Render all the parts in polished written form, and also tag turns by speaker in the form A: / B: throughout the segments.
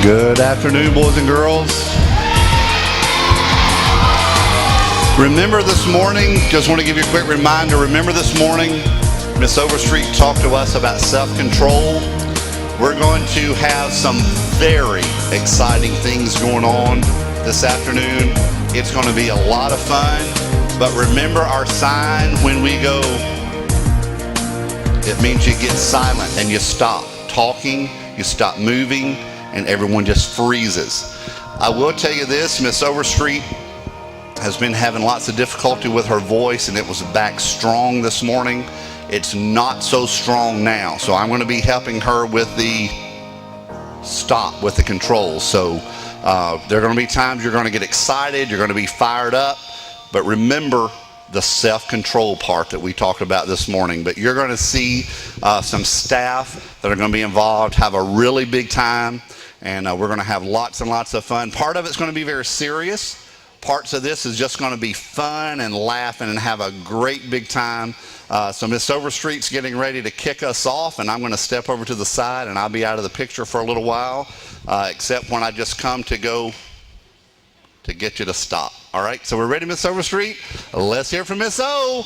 A: Good afternoon, boys and girls. Remember this morning, just want to give you a quick reminder, remember this morning, Miss Overstreet talked to us about self-control. We're going to have some very exciting things going on this afternoon. It's going to be a lot of fun, but remember our sign when we go, it means you get silent and you stop talking, you stop moving, and everyone just freezes. I will tell you this, Miss Overstreet has been having lots of difficulty with her voice, and it was back strong this morning. It's not so strong now, so I'm going to be helping her with the stop, with the controls. So there are going to be times you're going to get excited, you're going to be fired up, but remember the self-control part that we talked about this morning. But you're going to see some staff that are going to be involved, have a really big time, and we're going to have lots and lots of fun. Part of it's going to be very serious. Parts of this is just going to be fun and laughing and have a great big time. So Miss Overstreet's getting ready to kick us off, and I'm going to step over to the side, and I'll be out of the picture for a little while, except when I just come to go to get you to stop. All right, so we're ready, Miss Overstreet? Let's hear from Miss O.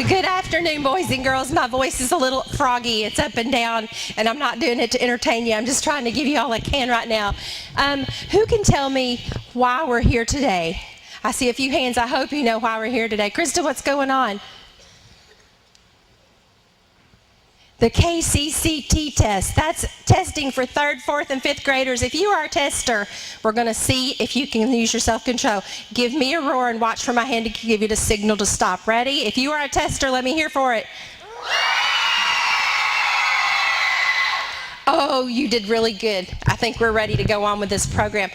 B: Good afternoon, boys and girls. My voice is a little froggy. It's up and down, and I'm not doing it to entertain you. I'm just trying to give you all I can right now. Who can tell me why we're here today? I see a few hands. I hope you know why we're here today. Krista, what's going on? The KCCT test. That's testing for 3rd, 4th, and 5th graders. If you are a tester, we're going to see if you can use your self-control. Give me a roar and watch for my hand to give you the signal to stop. Ready? If you are a tester, let me hear for it. Oh, you did really good. I think we're ready to go on with this program.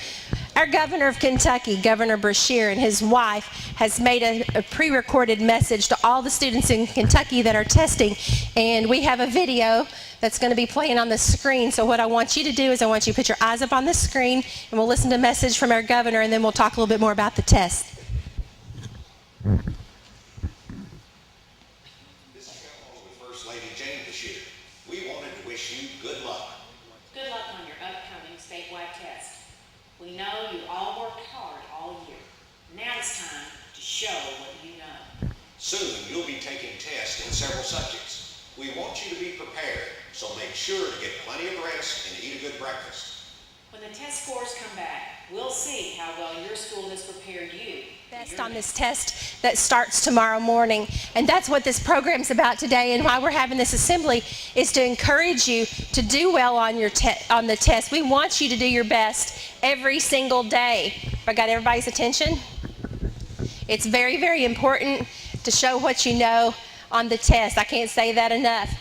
B: Our governor of Kentucky, Governor Cheshire, and his wife has made a pre-recorded message to all the students in Kentucky that are testing, and we have a video that's going to be playing on the screen. So what I want you to do is I want you to put your eyes up on the screen, and we'll listen to a message from our governor, and then we'll talk a little bit more about the test.
C: This is with First Lady Jane this year. We wanted to wish you good luck.
D: Good luck on your upcoming statewide test. We know you all worked hard all year. Now it's time to show what you know.
C: Soon you'll be taking tests in several subjects. We want you to be prepared, so make sure to get plenty of rest and eat a good breakfast.
D: When the test scores come back, we'll see how well your school has prepared you.
B: Test on this test that starts tomorrow morning, and that's what this program's about today, and why we're having this assembly is to encourage you to do well on your on the test. We want you to do your best every single day. I got everybody's attention? It's very, very important to show what you know on the test. I can't say that enough.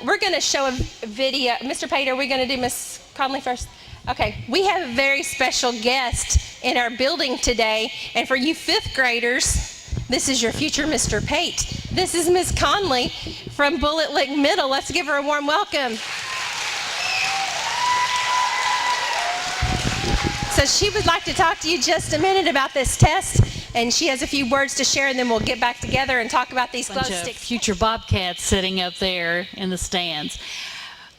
B: We're going to show a video. Mr. Pater, are we going to do Miss Conley first? Okay, we have a very special guest in our building today, and for you 5th graders, this is your future Mr. Pate. This is Miss Conley from Bullet Lick Middle. Let's give her a warm welcome. So she would like to talk to you just a minute about this test, and she has a few words to share, and then we'll get back together and talk about these glow sticks.
E: Future Bobcats sitting up there in the stands.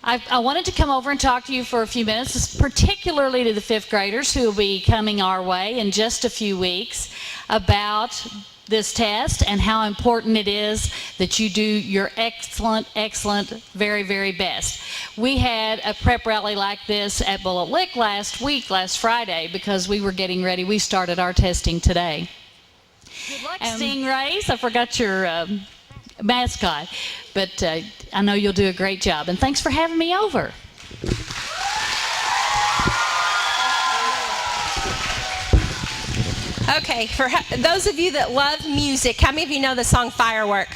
E: I wanted to come over and talk to you for a few minutes, particularly to the 5th graders who will be coming our way in just a few weeks, about this test and how important it is that you do your excellent, very, very best. We had a prep rally like this at Bullet Lick last Friday, because we were getting ready. We started our testing today.
B: Good luck,
E: Stingrays. I forgot your mascot, but I know you'll do a great job, and thanks for having me over.
B: Okay, for those of you that love music, how many of you know the song Firework?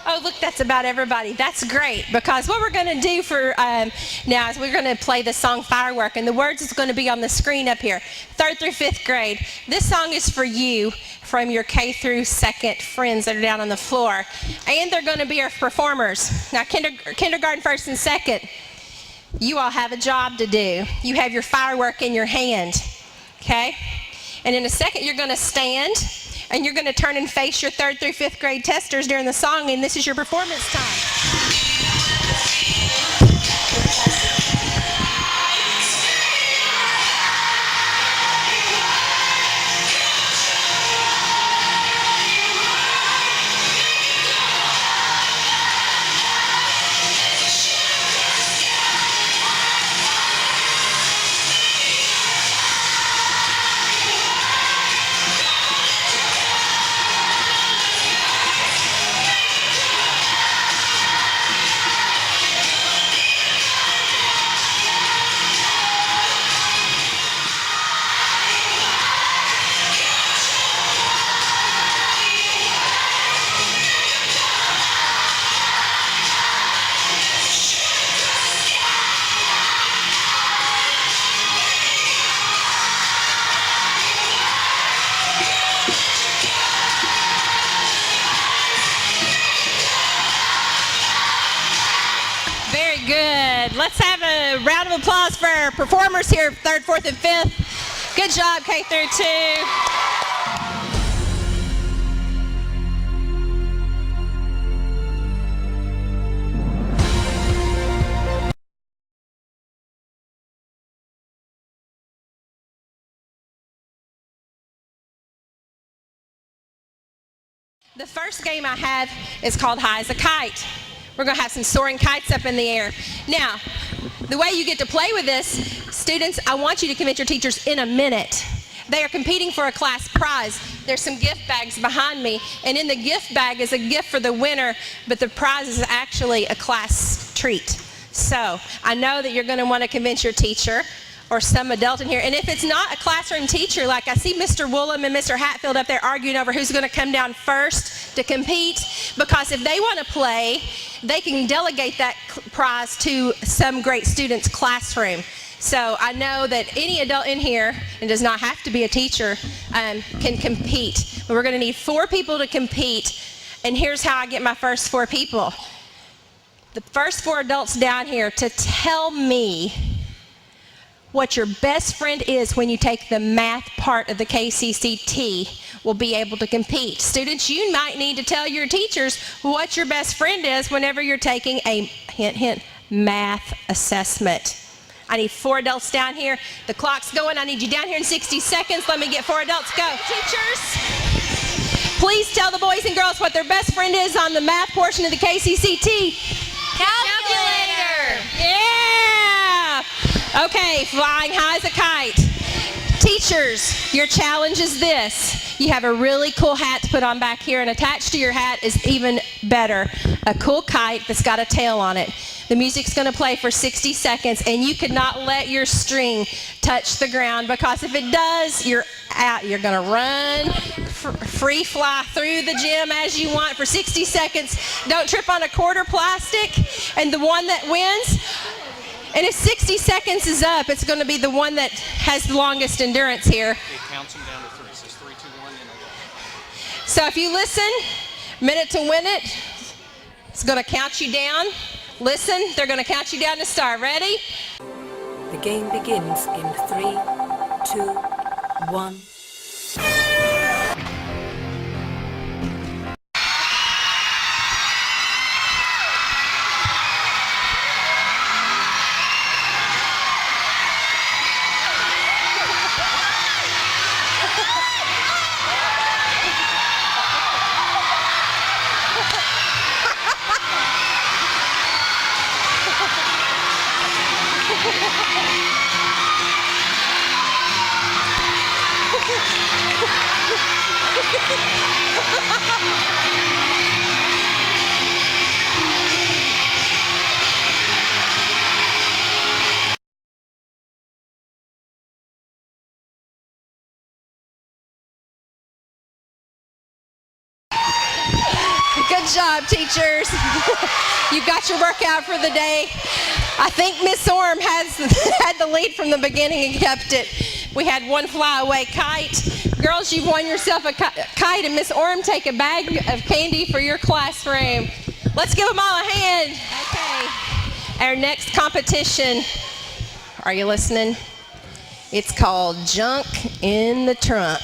B: Oh, look, that's about everybody. That's great, because what we're going to do for now is we're going to play the song Firework, and the words is going to be on the screen up here. 3rd through 5th grade. This song is for you from your K through 2nd friends that are down on the floor, and they're going to be our performers. Now, kindergarten 1st and 2nd, you all have a job to do. You have your firework in your hand, okay? And in a second, you're going to stand, and you're going to turn and face your 3rd through 5th grade testers during the song, and this is your performance time. Let's have a round of applause for our performers here, 3rd, 4th, and 5th. Good job, K through 2. The first game I have is called High as a Kite. We're going to have some soaring kites up in the air. Now, the way you get to play with this, students, I want you to convince your teachers in a minute. They are competing for a class prize. There's some gift bags behind me, and in the gift bag is a gift for the winner, but the prize is actually a class treat. So, I know that you're going to want to convince your teacher or some adult in here. And if it's not a classroom teacher, like I see Mr. Woolham and Mr. Hatfield up there arguing over who's going to come down first to compete, because if they want to play, they can delegate that prize to some great student's classroom. So I know that any adult in here, and does not have to be a teacher, can compete. But we're going to need 4 people to compete, and here's how I get my first 4 people. The first 4 adults down here to tell me what your best friend is when you take the math part of the KCCT will be able to compete. Students, you might need to tell your teachers what your best friend is whenever you're taking a, hint, hint, math assessment. I need 4 adults down here. The clock's going. I need you down here in 60 seconds. Let me get 4 adults. Go. Teachers, please tell the boys and girls what their best friend is on the math portion of the KCCT.
E: Calculator.
B: Yeah. Okay, flying high as a kite. Teachers, your challenge is this. You have a really cool hat to put on back here, and attached to your hat is even better. A cool kite that's got a tail on it. The music's going to play for 60 seconds, and you could not let your string touch the ground, because if it does, you're out. You're going to run, free fly through the gym as you want for 60 seconds. Don't trip on a quarter plastic, and the one that wins. And if 60 seconds is up, it's going to be the one that has the longest endurance here.
F: It counts them down to 3. It says 3, 2, 1, and a go.
B: So if you listen, minute to win it, it's going to count you down. Listen, they're going to count you down to start. Ready?
G: The game begins in 3, 2, 1.
B: Good job, teachers. You got your workout for the day. I think Miss Orm had the lead from the beginning and kept it. We had 1 flyaway kite. Girls, you've won yourself a kite, and Miss Orm, take a bag of candy for your classroom. Let's give them all a hand. Okay. Our next competition, are you listening? It's called Junk in the Trunk.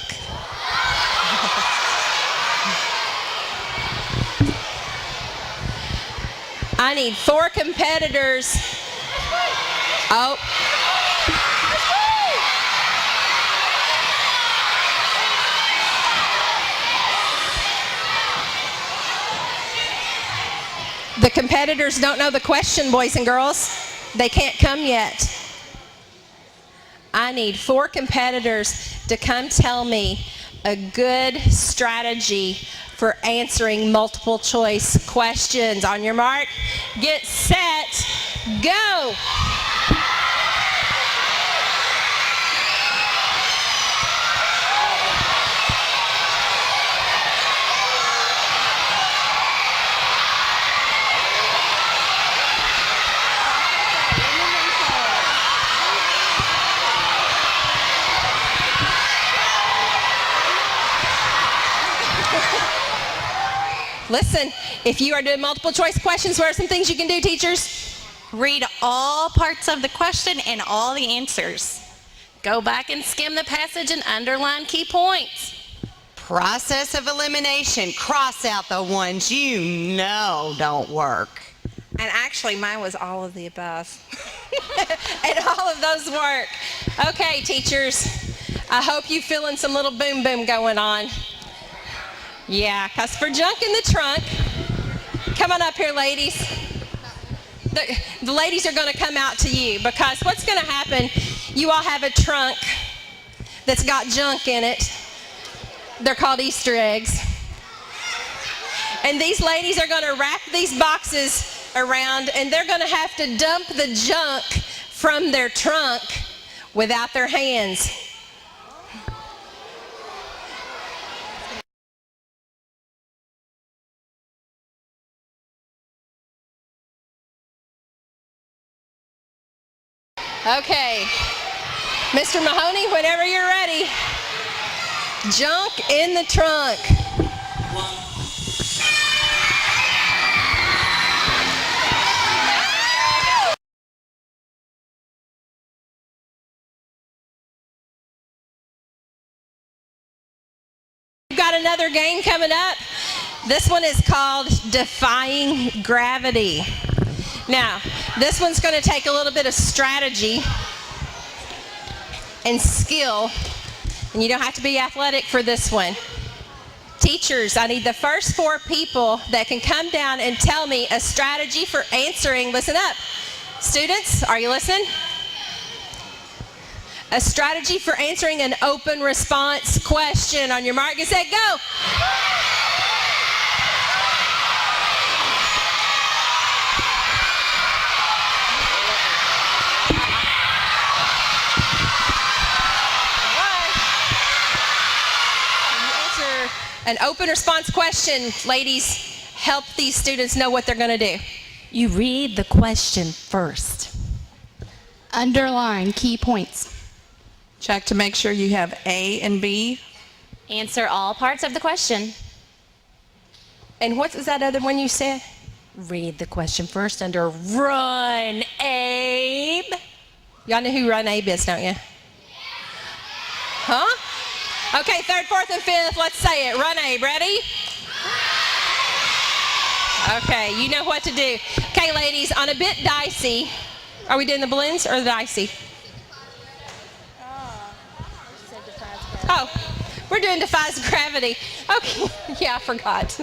B: I need 4 competitors. Oh. The competitors don't know the question, boys and girls. They can't come yet. I need 4 competitors to come tell me a good strategy for answering multiple choice questions. On your mark, get set, go! Listen, if you are doing multiple choice questions, what are some things you can do, teachers? Read
H: all parts of the question and all the answers.
I: Go back and skim the passage and underline key points.
J: Process of elimination. Cross out the ones you know don't work.
B: And actually, mine was all of the above. And all of those work. Okay, teachers, I hope you're feeling some little boom boom going on. Yeah, because for junk in the trunk, come on up here, ladies. The ladies are going to come out to you, because what's going to happen, you all have a trunk that's got junk in it. They're called Easter eggs. And these ladies are going to wrap these boxes around, and they're going to have to dump the junk from their trunk without their hands. Okay, Mr. Mahoney, whenever you're ready. Junk in the trunk. We've got another game coming up. This one is called Defying Gravity. Now, this one's going to take a little bit of strategy and skill, and you don't have to be athletic for this one. Teachers, I need the first 4 people that can come down and tell me a strategy for answering. Listen up. Students, are you listening? A strategy for answering an open response question. On your mark, get set, go. An open response question. Ladies, help these students know what they're going to do.
I: You read the question first.
K: Underline key points.
L: Check to make sure you have A and B.
I: Answer all parts of the question.
B: And what was that other one you said?
I: Read the question first under Run, Abe.
B: Y'all know who Run Abe is, don't you? Huh? Okay, 3rd, 4th, and 5th, let's say it. Run, Abe. Ready? Okay, you know what to do. Okay, ladies, on a bit dicey. Are we doing the balloons or the dicey? Oh, we're doing Defies Gravity. Okay, yeah, I forgot.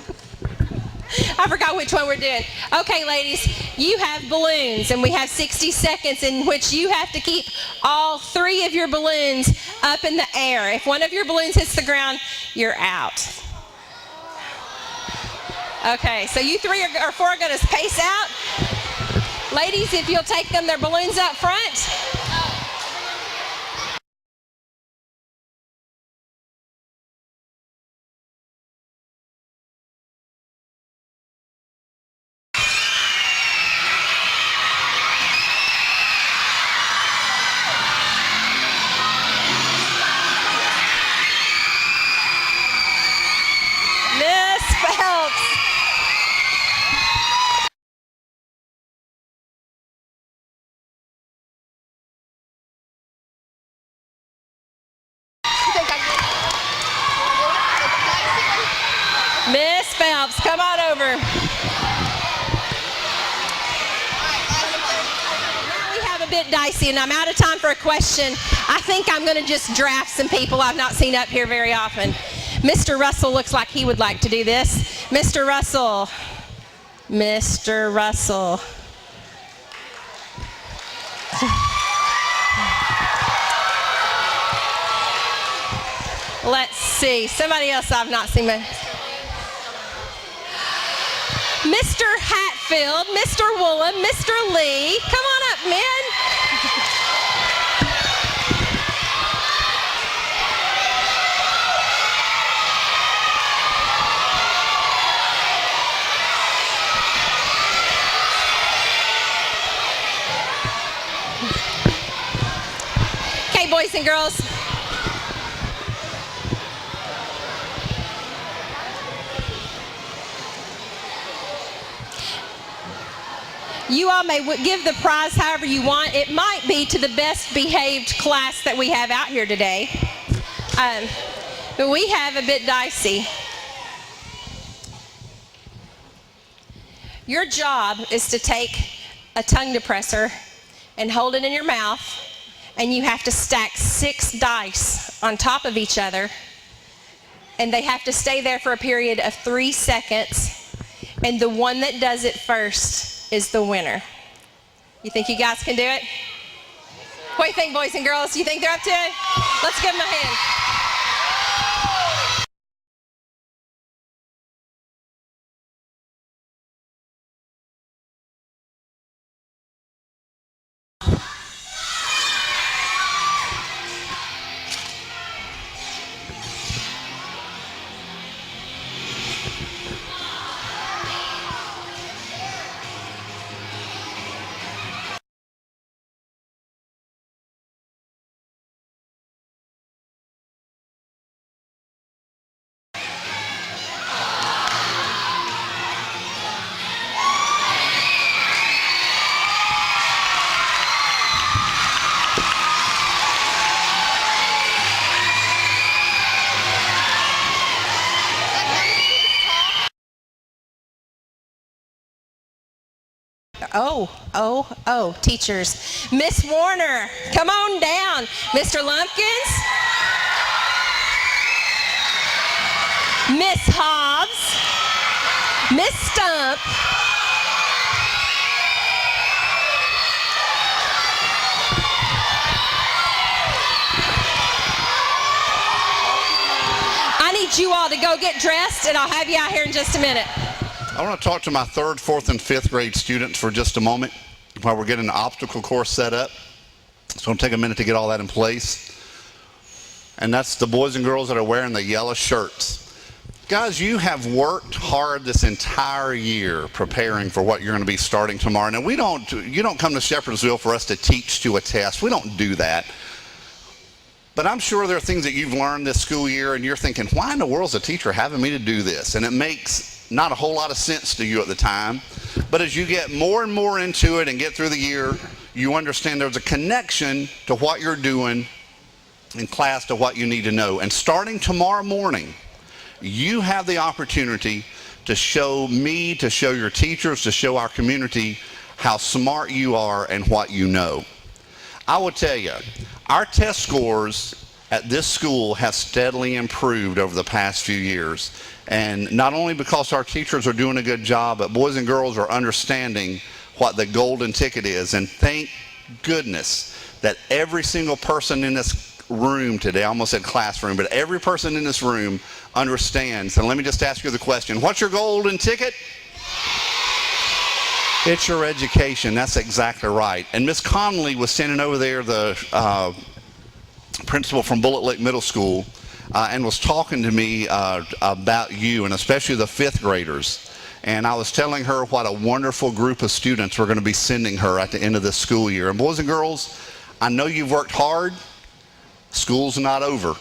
B: I forgot which one we're doing. Okay, ladies, you have balloons, and we have 60 seconds in which you have to keep all 3 of your balloons up in the air. If one of your balloons hits the ground, you're out. Okay, so you 3 or 4 are going to pace out. Ladies, if you'll take them, their balloons up front. Miss Phelps, come on over. Now we have a bit dicey, and I'm out of time for a question. I think I'm going to just draft some people I've not seen up here very often. Mr. Russell looks like he would like to do this. Mr. Russell. Mr. Russell. Let's see. Somebody else I've not seen. Mr. Hatfield, Mr. Woolen, Mr. Lee. Come on up, men. Okay, boys and girls. You all may give the prize however you want. It might be to the best behaved class that we have out here today. But we have a bit dicey. Your job is to take a tongue depressor and hold it in your mouth, and you have to stack 6 dice on top of each other, and they have to stay there for a period of 3 seconds, and the one that does it first is the winner. You think you guys can do it? What do you think, boys and girls? You think they're up to it? Let's give them a hand. Oh, teachers. Miss Warner, come on down. Mr. Lumpkins. Miss Hobbs. Miss Stump. I need you all to go get dressed, and I'll have you out here in just a minute.
A: I want to talk to my 3rd, 4th, and 5th grade students for just a moment while we're getting the obstacle course set up. It's going to take a minute to get all that in place. And that's the boys and girls that are wearing the yellow shirts. Guys, you have worked hard this entire year preparing for what you're going to be starting tomorrow. Now, you don't come to Shepherdsville for us to teach to a test. We don't do that. But I'm sure there are things that you've learned this school year, and you're thinking, why in the world is a teacher having me to do this? And it makes not a whole lot of sense to you at the time, but as you get more and more into it and get through the year, you understand there's a connection to what you're doing in class to what you need to know. And starting tomorrow morning, you have the opportunity to show me, to show your teachers, to show our community how smart you are and what you know. I will tell you, our test scores at this school have steadily improved over the past few years. And not only because our teachers are doing a good job, but boys and girls are understanding what the golden ticket is. And thank goodness that every single person in this room today, I almost said classroom, but every person in this room understands. And let me just ask you the question, what's your golden ticket? It's your education. That's exactly right. And Miss Connolly was standing over there, the principal from Bullet Lick Middle School, and was talking to me about you, and especially the 5th graders. And I was telling her what a wonderful group of students we're going to be sending her at the end of this school year. And boys and girls, I know you've worked hard. School's not over.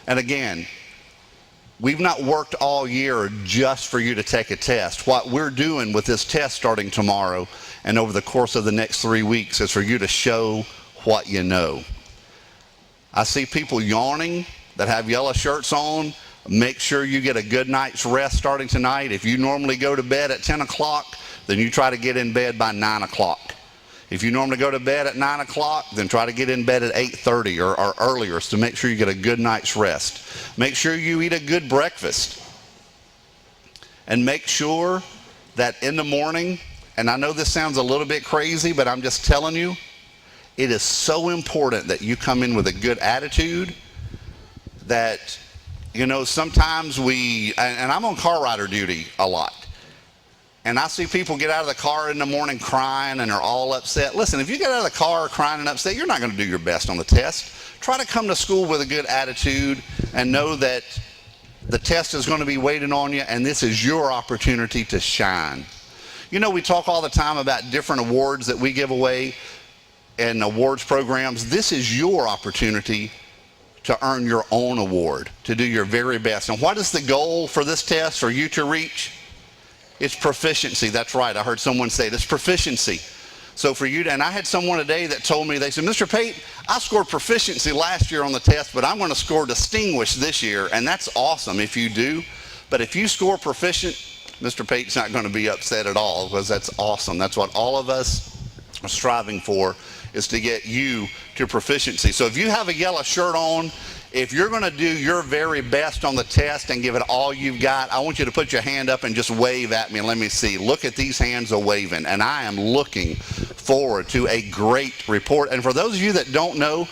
A: And again, we've not worked all year just for you to take a test. What we're doing with this test starting tomorrow and over the course of the next 3 weeks is for you to show what you know. I see people yawning that have yellow shirts on. Make sure you get a good night's rest starting tonight. If you normally go to bed at 10 o'clock, then you try to get in bed by 9 o'clock. If you normally go to bed at 9 o'clock, then try to get in bed at 8:30 or earlier to make sure you get a good night's rest. Make sure you eat a good breakfast. And make sure that in the morning, and I know this sounds a little bit crazy, but I'm just telling you, it is so important that you come in with a good attitude. That, you know, sometimes and I'm on car rider duty a lot, and I see people get out of the car in the morning crying and are all upset. Listen, if you get out of the car crying and upset, you're not going to do your best on the test. Try to come to school with a good attitude and know that the test is going to be waiting on you, and this is your opportunity to shine. You know, we talk all the time about different awards that we give away and awards programs. This is your opportunity to earn your own award, to do your very best. And what is the goal for this test for you to reach? It's proficiency. That's right. I heard someone say it. It's proficiency. So for you, and I had someone today that told me, they said, Mr. Pate, I scored proficiency last year on the test, but I'm going to score distinguished this year. And that's awesome if you do. But if you score proficient, Mr. Pate's not going to be upset at all, because that's awesome. That's what all of us are striving for, is to get you to proficiency. So if you have a yellow shirt on, if you're going to do your very best on the test and give it all you've got, I want you to put your hand up and just wave at me and let me see. Look at these hands are waving, and I am looking forward to a great report. And for those of you that don't know,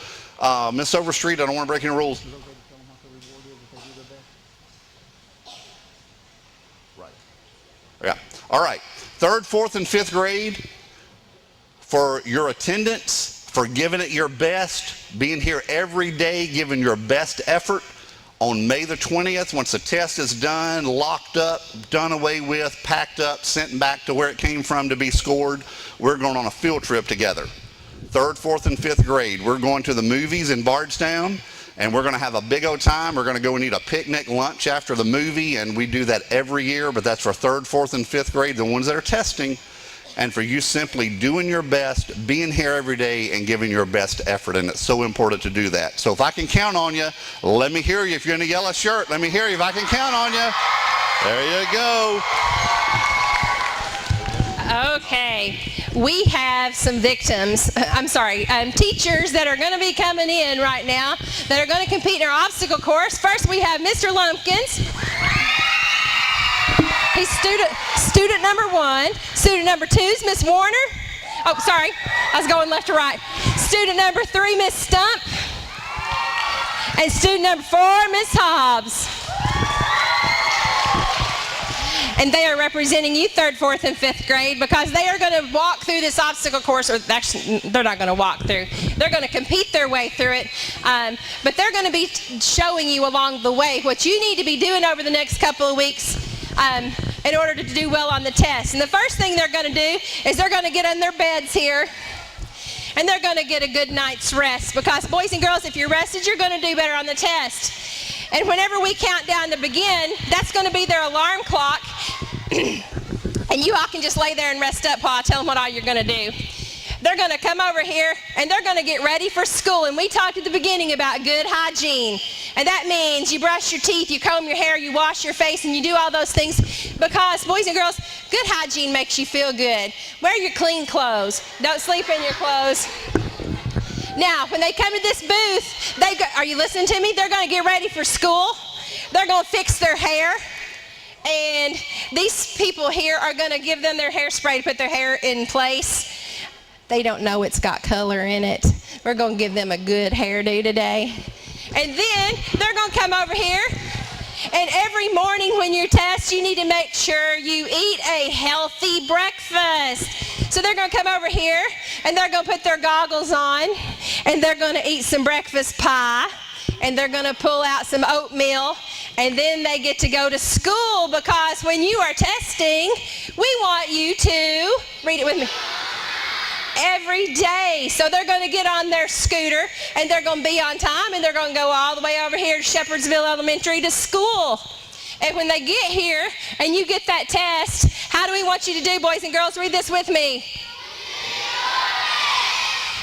A: Miss Overstreet, I don't want to break any rules. Right. Yeah. All right. 3rd, 4th, and 5th grade, for your attendance, for giving it your best, being here every day, giving your best effort. On May the 20th, once the test is done, locked up, done away with, packed up, sent back to where it came from to be scored, we're going on a field trip together. 3rd, 4th, and 5th grade. We're going to the movies in Bardstown, and we're going to have a big old time. We're going to go and eat a picnic lunch after the movie, and we do that every year, but that's for 3rd, 4th, and 5th grade, the ones that are testing. And for you simply doing your best, being here every day, and giving your best effort. And it's so important to do that. So if I can count on you, let me hear you. If you're in a yellow shirt, let me hear you. If I can count on you. There you go.
B: Okay, we have some victims, teachers that are going to be coming in right now that are going to compete in our obstacle course. First, we have Mr. Lumpkins. He's student number 1. Student number 2 is Miss Warner. Oh, sorry, I was going left to right. Student number 3, Miss Stump. And student number 4, Miss Hobbs. And they are representing you, 3rd, 4th, and 5th grade, because they are going to walk through this obstacle course. Or actually, they're not going to walk through. They're going to compete their way through it. But they're going to be showing you along the way what you need to be doing over the next couple of weeks in order to do well on the test. And the first thing they're going to do is they're going to get in their beds here, and they're going to get a good night's rest, because boys and girls, if you're rested, you're going to do better on the test. And whenever we count down to begin, that's going to be their alarm clock. And you all can just lay there and rest up while I tell them what all you're going to do. They're going to come over here, and they're going to get ready for school. And we talked at the beginning about good hygiene. And that means you brush your teeth, you comb your hair, you wash your face, and you do all those things, because, boys and girls, good hygiene makes you feel good. Wear your clean clothes. Don't sleep in your clothes. Now, when they come to this booth, are you listening to me? They're going to get ready for school. They're going to fix their hair. And these people here are going to give them their hairspray to put their hair in place. They don't know it's got color in it. We're going to give them a good hairdo today. And then they're going to come over here. And every morning when you test, you need to make sure you eat a healthy breakfast. So they're going to come over here, and they're going to put their goggles on, and they're going to eat some breakfast pie, and they're going to pull out some oatmeal, and then they get to go to school, because when you are testing, we want you to, read it with me, every day. So they're going to get on their scooter, and they're going to be on time, and they're going to go all the way over here to Shepherdsville Elementary to school. And when they get here and you get that test, how do we want you to do, boys and girls? Read this with me.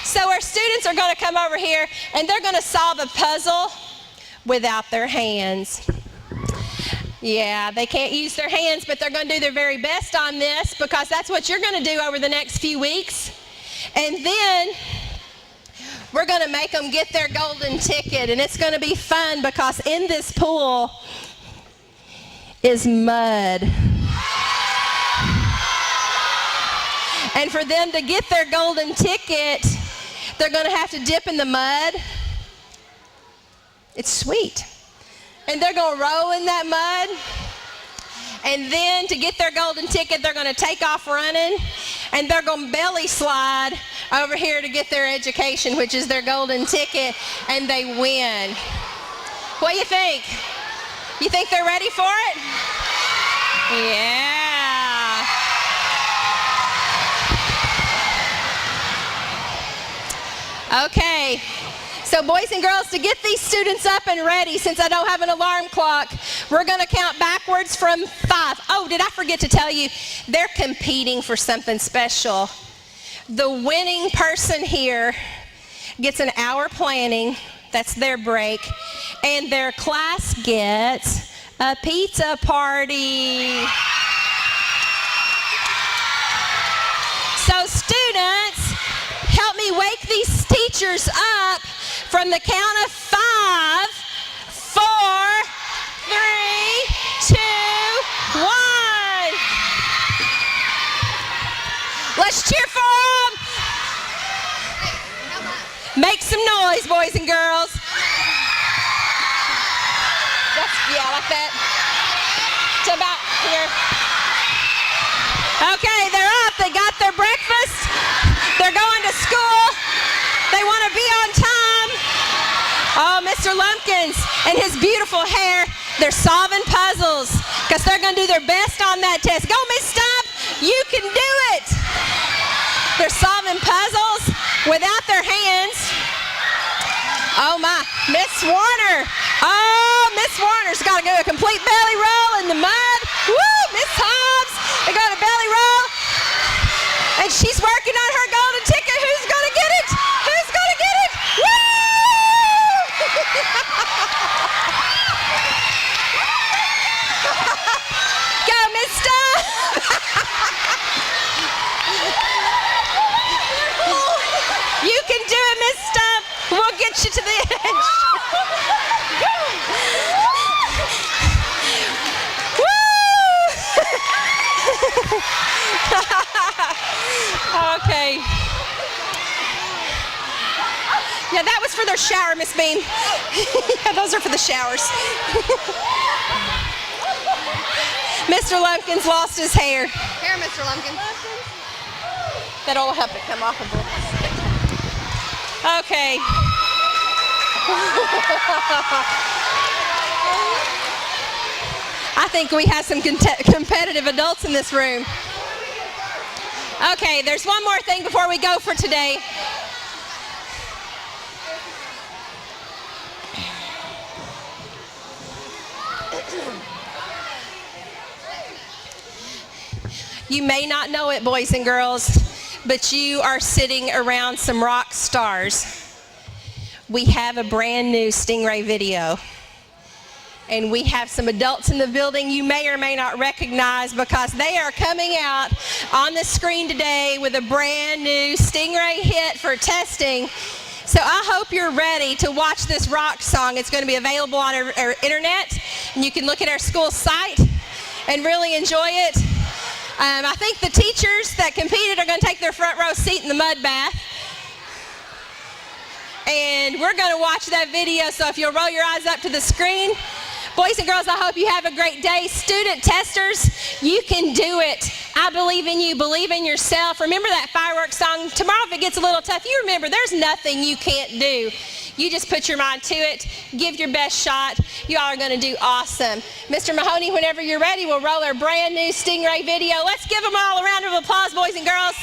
B: So our students are going to come over here, and they're going to solve a puzzle without their hands. Yeah, they can't use their hands, but they're going to do their very best on this, because that's what you're going to do over the next few weeks. And then we're going to make them get their golden ticket, and it's going to be fun, because in this pool is mud. And for them to get their golden ticket, they're going to have to dip in the mud. It's sweet. And they're going to roll in that mud. And then to get their golden ticket, they're going to take off running, and they're going to belly slide over here to get their education, which is their golden ticket, and they win. What do you think? You think they're ready for it? Yeah. Okay. So boys and girls, to get these students up and ready, since I don't have an alarm clock, We're going to count backwards from 5. Oh, did I forget to tell you, they're competing for something special. The winning person here gets an hour planning. That's their break. And their class gets a pizza party. So students, help me wake these teachers up from the count of 5, 4, 3, 2, 1. Let's cheer for them. Make some noise, boys and girls. Yeah, like that. To about here. Okay, they're up. They got their breakfast. They're going to school. They want to be on time. Oh, Mr. Lumpkins and his beautiful hair. They're solving puzzles because they're going to do their best on that test. Go, Miss Stump. You can do it. They're solving puzzles without their hands. Oh, my. Miss Warner. Oh, Miss Warner's got to go a complete belly roll in the mud. Woo, Miss Hobbs. They got a belly roll. And she's working on her golden ticket. Who's going to get it? Who's going to get it? Woo! Go, Miss Stuff. You can do it, Miss Stuff. We'll get you to the edge. Okay. Yeah, that was for their shower, Miss Bean. Yeah, those are for the showers. Mr. Lumpkins lost his hair.
K: Here, Mr. Lumpkin.
B: That'll help it come off a bit. Okay. I think we have some competitive adults in this room. Okay, there's one more thing before we go for today. You may not know it, boys and girls, but you are sitting around some rock stars. We have a brand new Stingray video. And we have some adults in the building you may or may not recognize because they are coming out on the screen today with a brand new Stingray hit for testing. So I hope you're ready to watch this rock song. It's going to be available on our internet, and you can look at our school site and really enjoy it. I think the teachers that competed are going to take their front row seat in the mud bath. And we're going to watch that video, so if you'll roll your eyes up to the screen. Boys and girls, I hope you have a great day. Student testers, you can do it. I believe in you. Believe in yourself. Remember that fireworks song? Tomorrow, if it gets a little tough, you remember there's nothing you can't do. You just put your mind to it. Give your best shot. You all are going to do awesome. Mr. Mahoney, whenever you're ready, we'll roll our brand new Stingray video. Let's give them all a round of applause, boys and girls.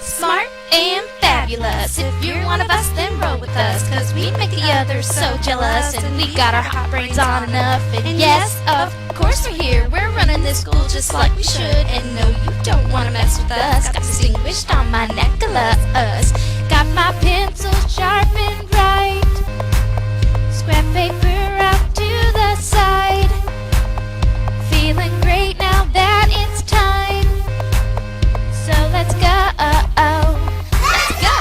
M: Smart and fabulous. If you're one of us, then roll with us, 'cause we make the others so jealous, and we got our hot brains on enough. And yes, of course we're here. We're running this school just like we should. And no, you don't want to mess with us. Got distinguished on my necklace. Got my pencil sharpened right. Scrap paper out to the side. Feeling great now that it's time. So let's go. Let's go.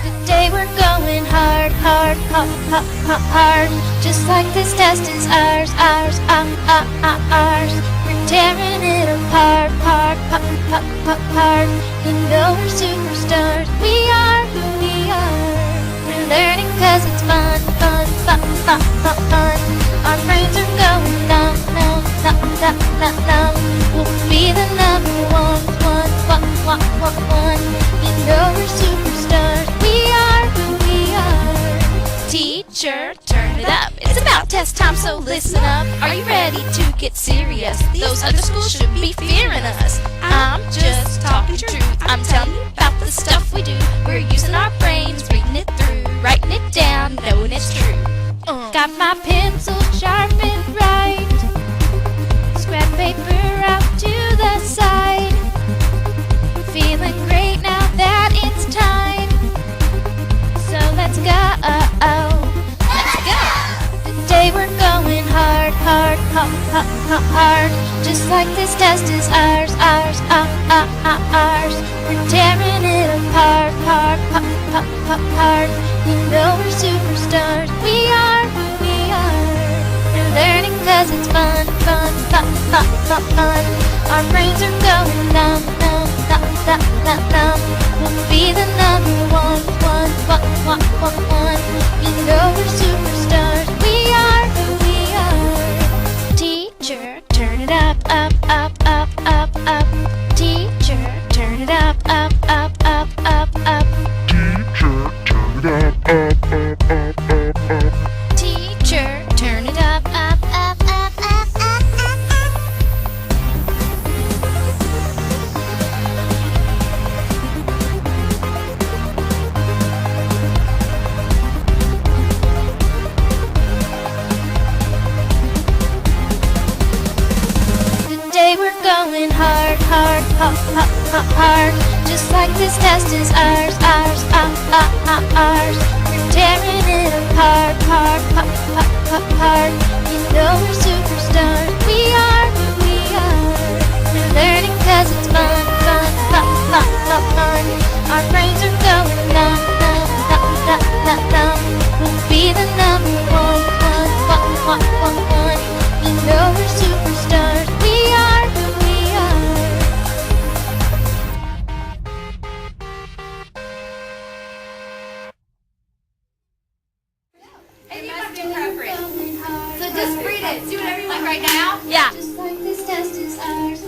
M: Today we're going hard, hard, hard, hard, hard. Just like this test is ours, ours, ours. We're tearing it apart, apart, apart, apart. You know we're superstars. We are who we are. We're learning 'cause it's fun, fun, fun, fun, fun, fun. Our brains are going numb, numb, numb, numb, numb, numb. We'll be the number one. You know we're superstars. We are who we are. Teacher, turn it up. It's about test time, so listen up. Are you ready to get serious? Those other schools should be fearing us. I'm just talking truth. I'm telling you about the stuff we do. We're using our brains, reading it through, writing it down, knowing it's true. Got my pencil sharpened right. Scrap paper out to the side. Feeling great now that it's time. So let's go. Let's go. Today we're going hard. Just like this test is ours. We're tearing it apart. You know we're superstars. We are who we are. We're learning 'cause it's fun. Our brains are going numb. We'll be the number one. You know we're superstars. We are who we are. Teacher, turn it up. Teacher, turn it up. Teacher, turn it up. Today we're going hard. Just like this test is ours. We're tearing it apart. You know we're superstars. We are who we are. We're learning 'cause it's fun. Our brains are going numb. We'll be the number one. You know we're superstars. We are who we are.
N: And you must be appropriate. So just read it. Do whatever you want right now.
M: Yeah.
N: Just like this test is ours.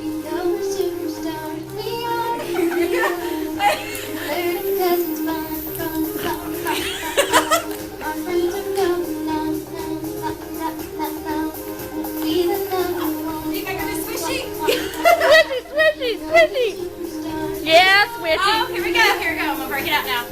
N: You know we're superstars. We are who we are. Learning 'cause it's fun. Our brains are going numb. We'll be the number one. You think I'm gonna squishy?
E: Squishy. Yeah, squishy.
N: Oh, here we go. I'm gonna break it out now.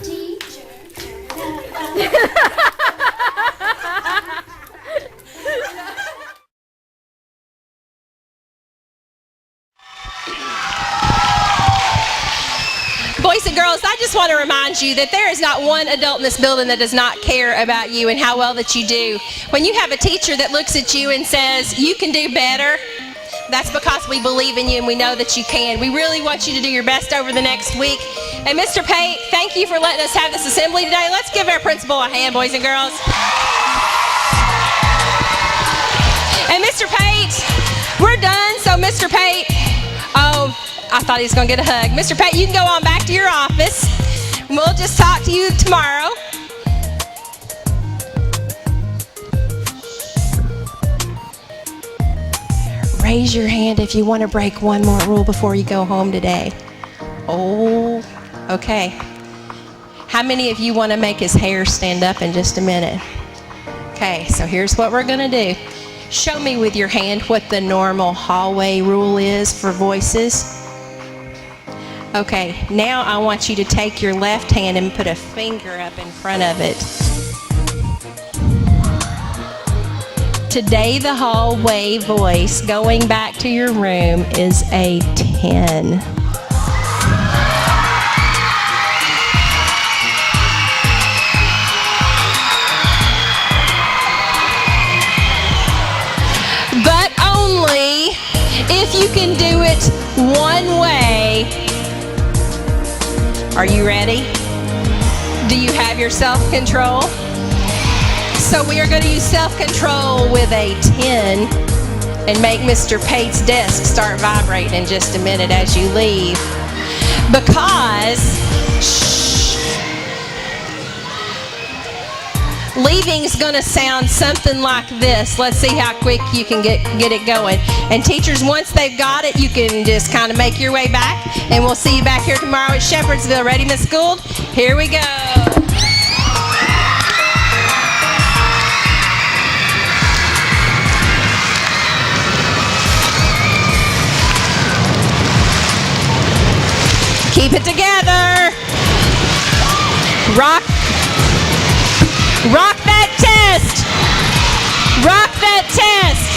B: Boys and girls, I just want to remind you that there is not one adult in this building that does not care about you and how well that you do. When you have a teacher that looks at you and says, you can do better, that's because we believe in you and we know that you can. We really want you to do your best over the next week. And Mr. Pate, thank you for letting us have this assembly today. Let's give our principal a hand, boys and girls. And Mr. Pate, we're done. So Mr. Pate, I thought he was going to get a hug. Mr. Pate, you can go on back to your office. We'll just talk to you tomorrow. Raise your hand if you want to break one more rule before you go home today. Oh, okay. How many of you want to make his hair stand up in just a minute? Okay, so here's what we're going to do. Show me with your hand what the normal hallway rule is for voices. Okay, now I want you to take your left hand and put a finger up in front of it. Today the hallway voice going back to your room is a 10. But only if you can do it one way. Are you ready? Do you have your self-control? So we are going to use self-control with a 10 and make Mr. Pate's desk start vibrating in just a minute as you leave. Because, shh, leaving is going to sound something like this. Let's see how quick you can get it going. And teachers, once they've got it, you can just kind of make your way back, and we'll see you back here tomorrow at Shepherdsville. Ready, Miss Gould? Here we go. Keep it together. Rock that test. Rock that test.